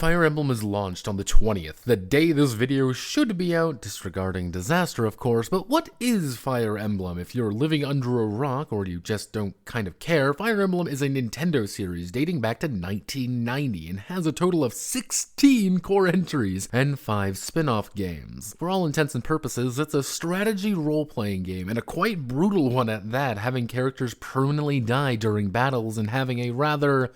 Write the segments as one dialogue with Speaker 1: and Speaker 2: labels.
Speaker 1: Fire Emblem is launched on the 20th, the day this video should be out, disregarding disaster of course, but what is Fire Emblem? If you're living under a rock or you just don't kind of care, Fire Emblem is a Nintendo series dating back to 1990 and has a total of 16 core entries and 5 spin-off games. For all intents and purposes, it's a strategy role-playing game, and a quite brutal one at that, having characters permanently die during battles and having a rather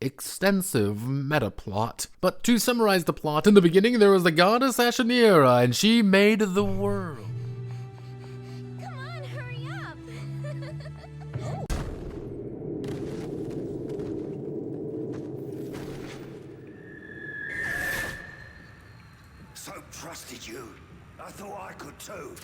Speaker 1: extensive meta plot. But to summarize the plot, in the beginning there was the goddess Ashanira, and she made the world.
Speaker 2: Come on, hurry up!
Speaker 3: So trusted you. I thought I could too.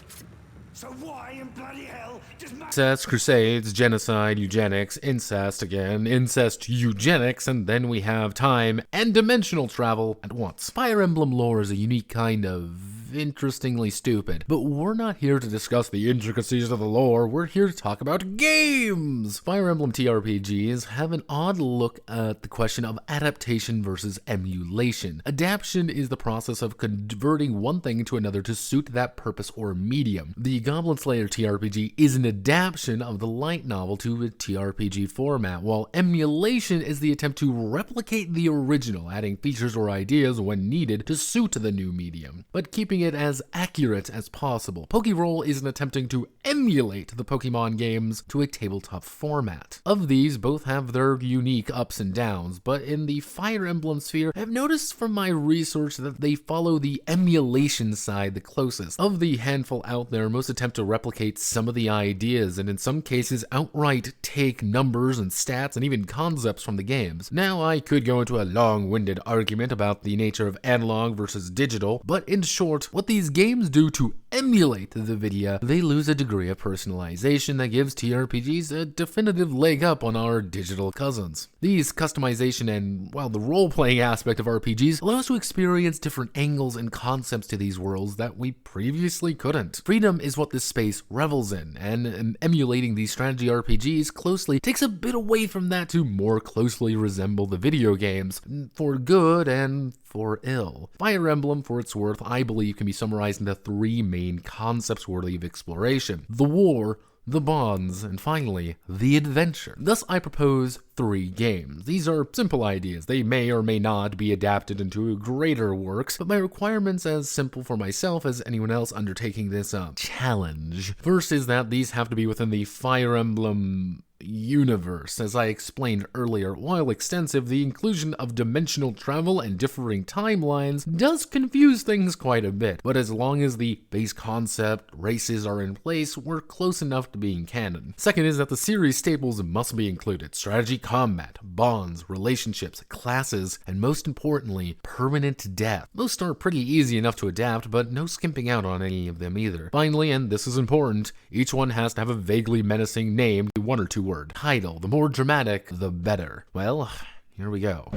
Speaker 3: So why in bloody hell does
Speaker 1: Incest, crusades, genocide, eugenics, incest again, incest, eugenics, and then we have time and dimensional travel at once. Fire Emblem lore is a unique kind of interestingly stupid, but we're not here to discuss the intricacies of the lore, we're here to talk about games! Fire Emblem TRPGs have an odd look at the question of adaptation versus emulation. Adaptation is the process of converting one thing to another to suit that purpose or medium. The Goblin Slayer TRPG is an adaptation of the light novel to a TRPG format, while emulation is the attempt to replicate the original, adding features or ideas when needed to suit the new medium, but keeping it as accurate as possible. Pokeroll is an attempting to emulate the Pokemon games to a tabletop format. Of these, both have their unique ups and downs, but in the Fire Emblem sphere, I've noticed from my research that they follow the emulation side the closest. Of the handful out there, most attempt to replicate some of the ideas, and in some cases outright take numbers and stats and even concepts from the games. Now, I could go into a long-winded argument about the nature of analog versus digital, but in short, what these games do to emulate the video, they lose a degree of personalization that gives TRPGs a definitive leg up on our digital cousins. These customization and, well, the role-playing aspect of RPGs allow us to experience different angles and concepts to these worlds that we previously couldn't. Freedom is what this space revels in, and emulating these strategy RPGs closely takes a bit away from that to more closely resemble the video games, for good and for ill. Fire Emblem, for its worth, I believe can be summarized into 3 main concepts worthy of exploration: the war, the bonds, and finally, the adventure. Thus, I propose 3 games. These are simple ideas. They may or may not be adapted into greater works, but my requirement's as simple for myself as anyone else undertaking this challenge. First is that these have to be within the Fire Emblem universe. As I explained earlier, while extensive, the inclusion of dimensional travel and differing timelines does confuse things quite a bit, but as long as the base concept, races are in place, we're close enough to being canon. Second is that the series staples must be included: strategy, combat, bonds, relationships, classes, and most importantly, permanent death. Most are pretty easy enough to adapt, but no skimping out on any of them either. Finally, and this is important, each one has to have a vaguely menacing name, 1 or 2 words. Title. The more dramatic, the better. Well, here we go.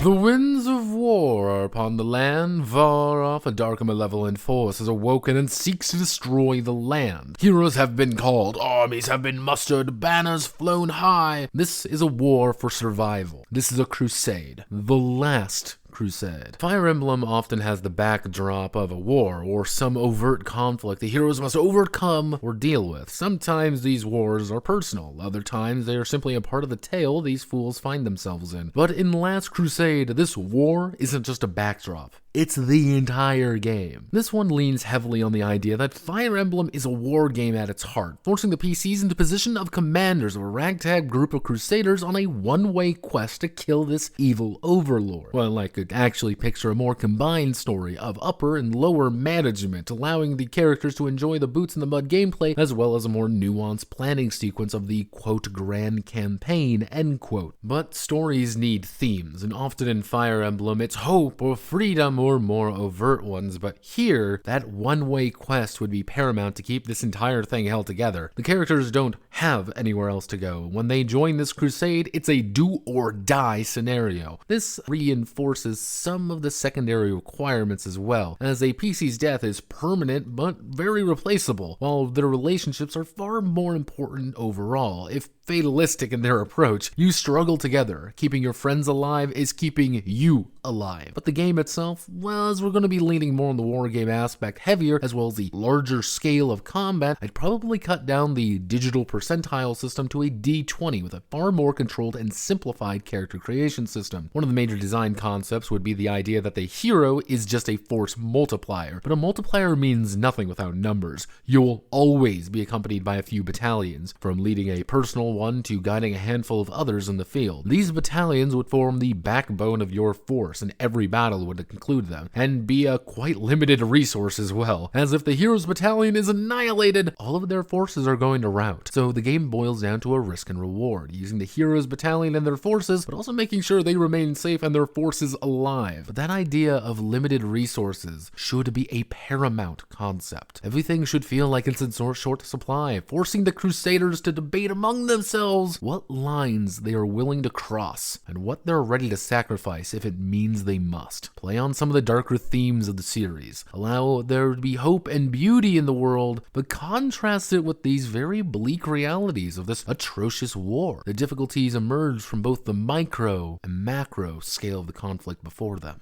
Speaker 1: The winds of war are upon the land. Far off, a dark and malevolent force has awoken and seeks to destroy the land. Heroes have been called, armies have been mustered, banners flown high. This is a war for survival. This is a crusade. The last Crusade. Fire Emblem often has the backdrop of a war or some overt conflict the heroes must overcome or deal with. Sometimes these wars are personal, other times they are simply a part of the tale these fools find themselves in. But in Last Crusade, this war isn't just a backdrop. It's the entire game. This one leans heavily on the idea that Fire Emblem is a war game at its heart, forcing the PCs into position of commanders of a ragtag group of crusaders on a one-way quest to kill this evil overlord. Well, I could actually picture a more combined story of upper and lower management, allowing the characters to enjoy the boots in the mud gameplay, as well as a more nuanced planning sequence of the quote grand campaign end quote. But stories need themes, and often in Fire Emblem it's hope or freedom or more overt ones, but here, that one-way quest would be paramount to keep this entire thing held together. The characters don't have anywhere else to go. When they join this crusade, it's a do-or-die scenario. This reinforces some of the secondary requirements as well, as a PC's death is permanent but very replaceable, while their relationships are far more important overall. If fatalistic in their approach. You struggle together. Keeping your friends alive is keeping you alive. But the game itself, well, as we're going to be leaning more on the war game aspect heavier, as well as the larger scale of combat, I'd probably cut down the digital percentile system to a D20 with a far more controlled and simplified character creation system. One of the major design concepts would be the idea that the hero is just a force multiplier, but a multiplier means nothing without numbers. You'll always be accompanied by a few battalions, from leading a personal one to guiding a handful of others in the field. These battalions would form the backbone of your force, and every battle would conclude them, and be a quite limited resource as well, as if the hero's battalion is annihilated, all of their forces are going to rout. So the game boils down to a risk and reward, using the hero's battalion and their forces, but also making sure they remain safe and their forces alive. But that idea of limited resources should be a paramount concept. Everything should feel like it's in short supply, forcing the Crusaders to debate among themselves what lines they are willing to cross, and what they're ready to sacrifice if it means they must. Play on some of the darker themes of the series, allow there to be hope and beauty in the world, but contrast it with these very bleak realities of this atrocious war. The difficulties emerge from both the micro and macro scale of the conflict before them.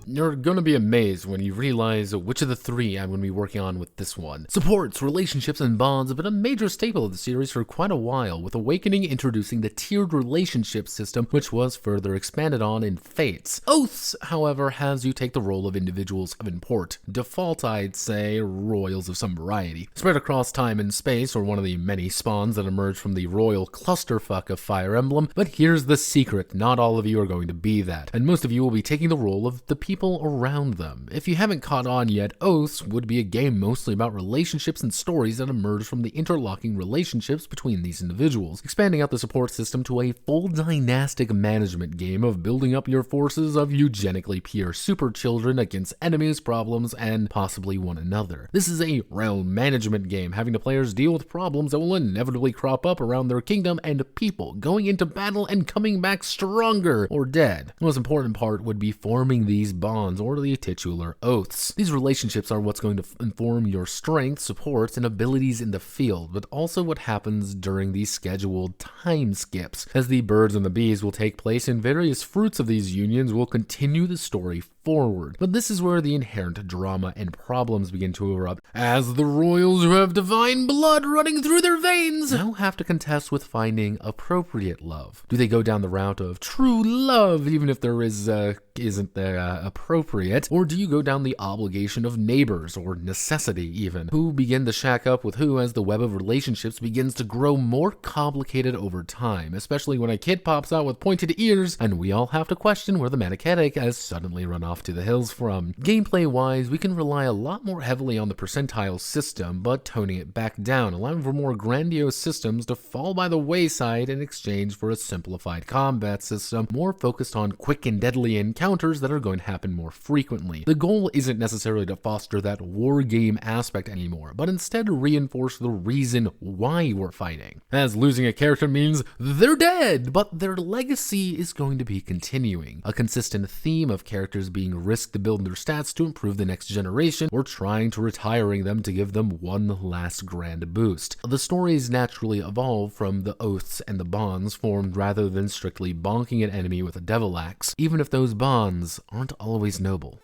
Speaker 1: You're gonna be amazed when you realize which of the three I'm gonna be working on with this one. Supports, relationships, and bonds have been a major staple of the series for quite a while, with Awakening introducing the tiered relationship system, which was further expanded on in Fates. Oaths, however, has you take the role of individuals of import. Default, I'd say, royals of some variety. Spread across time and space, or one of the many spawns that emerge from the royal clusterfuck of Fire Emblem, but here's the secret, not all of you are going to be that, and most of you will be taking the role of the people around them. If you haven't caught on yet, Oaths would be a game mostly about relationships and stories that emerge from the interlocking relationships between these individuals, expanding out the support system to a full dynastic management game of building up your forces of eugenically pure super children against enemies, problems, and possibly one another. This is a realm management game, having the players deal with problems that will inevitably crop up around their kingdom and people, going into battle and coming back stronger or dead. The most important part would be forming these bonds, or the titular oaths. These relationships are what's going to inform your strength, supports, and abilities in the field, but also what happens during these scheduled time skips, as the birds and the bees will take place and various fruits of these unions will continue the story forward. But this is where the inherent drama and problems begin to erupt, as the royals who have divine blood running through their veins now have to contest with finding appropriate love. Do they go down the route of true love, even if there isn't there appropriate, or do you go down the obligation of neighbors, or necessity even? Who begin to shack up with who as the web of relationships begins to grow more complicated over time, especially when a kid pops out with pointed ears, and we all have to question where the manichetic has suddenly run off to the hills from. Gameplay-wise, we can rely a lot more heavily on the percentile system, but toning it back down, allowing for more grandiose systems to fall by the wayside in exchange for a simplified combat system, more focused on quick and deadly encounters that are going to happen more frequently. The goal isn't necessarily to foster that war game aspect anymore, but instead reinforce the reason why we're fighting. As losing a character means they're dead, but their legacy is going to be continuing. A consistent theme of characters being risked to build their stats to improve the next generation, or trying to retiring them to give them one last grand boost. The stories naturally evolve from the oaths and the bonds formed rather than strictly bonking an enemy with a devil axe, even if those bonds aren't always noble.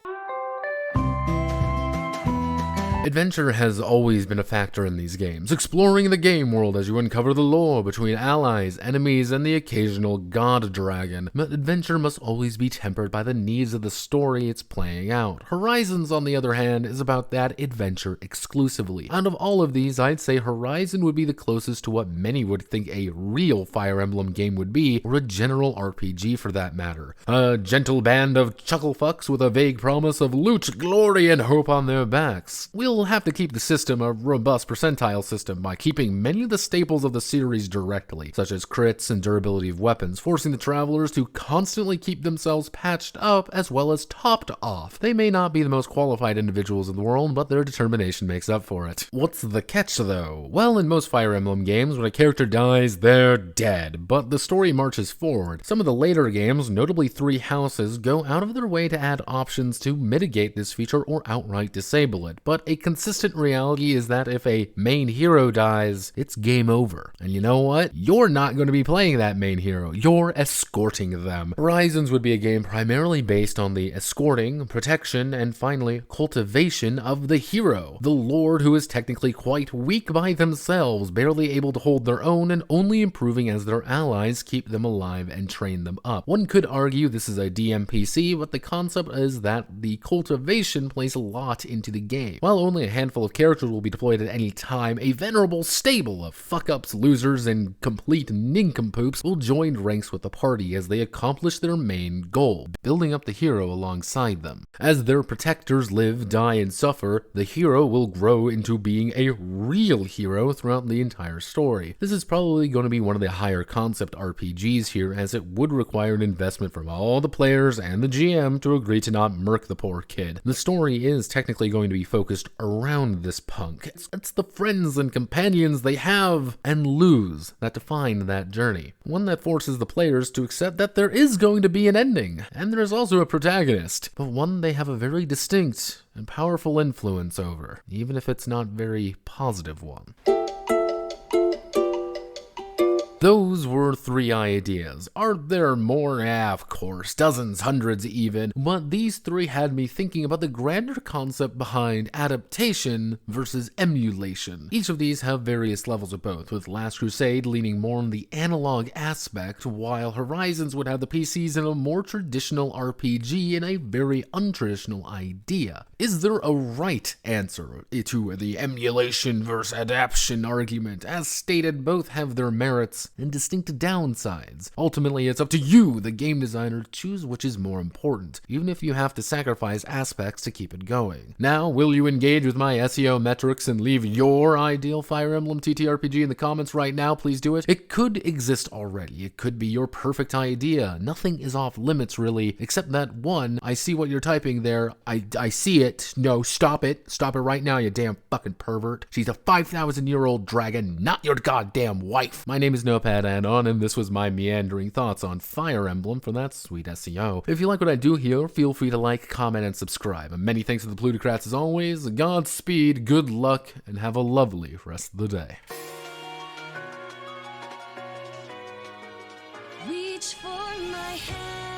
Speaker 1: Adventure has always been a factor in these games, exploring the game world as you uncover the lore between allies, enemies, and the occasional god dragon. But adventure must always be tempered by the needs of the story it's playing out. Horizons, on the other hand, is about that adventure exclusively. Out of all of these, I'd say Horizon would be the closest to what many would think a real Fire Emblem game would be, or a general RPG for that matter. A gentle band of chucklefucks with a vague promise of loot, glory, and hope on their backs. We'll have to keep the system a robust percentile system by keeping many of the staples of the series directly, such as crits and durability of weapons, forcing the travelers to constantly keep themselves patched up as well as topped off. They may not be the most qualified individuals in the world, but their determination makes up for it. What's the catch though? Well, in most Fire Emblem games, when a character dies, they're dead, but the story marches forward. Some of the later games, notably Three Houses, go out of their way to add options to mitigate this feature or outright disable it, but a consistent reality is that if a main hero dies, it's game over. And you know what? You're not going to be playing that main hero. You're escorting them. Horizons would be a game primarily based on the escorting, protection, and finally cultivation of the hero. The lord who is technically quite weak by themselves, barely able to hold their own, and only improving as their allies keep them alive and train them up. One could argue this is a DMPC, but the concept is that the cultivation plays a lot into the game. While only a handful of characters will be deployed at any time, a venerable stable of fuck-ups, losers, and complete nincompoops will join ranks with the party as they accomplish their main goal, building up the hero alongside them. As their protectors live, die, and suffer, the hero will grow into being a real hero throughout the entire story. This is probably going to be one of the higher concept RPGs here, as it would require an investment from all the players and the GM to agree to not murk the poor kid. The story is technically going to be focused around this punk. It's the friends and companions they have and lose that define that journey. One that forces the players to accept that there is going to be an ending, and there is also a protagonist, but one they have a very distinct and powerful influence over, even if it's not very positive one. Those were 3 ideas. Are there more? Of course, dozens, hundreds even, but these 3 had me thinking about the grander concept behind adaptation versus emulation. Each of these have various levels of both, with Last Crusade leaning more on the analog aspect, while Horizons would have the PCs in a more traditional RPG and a very untraditional idea. Is there a right answer to the emulation versus adaptation argument? As stated, both have their merits and distinct downsides. Ultimately, it's up to you, the game designer, to choose which is more important, even if you have to sacrifice aspects to keep it going. Now, will you engage with my SEO metrics and leave your ideal Fire Emblem TTRPG in the comments right now? Please do it. It could exist already. It could be your perfect idea. Nothing is off limits, really, except that, one, I see what you're typing there. I see it. No, stop it. Stop it right now, you damn fucking pervert. She's a 5,000-year-old dragon, not your goddamn wife. My name is Notepad Add-on, and this was my meandering thoughts on Fire Emblem for that sweet SEO. If you like what I do here, feel free to like, comment, and subscribe. And many thanks to the plutocrats as always. Godspeed, good luck, and have a lovely rest of the day.
Speaker 2: Reach for my hand.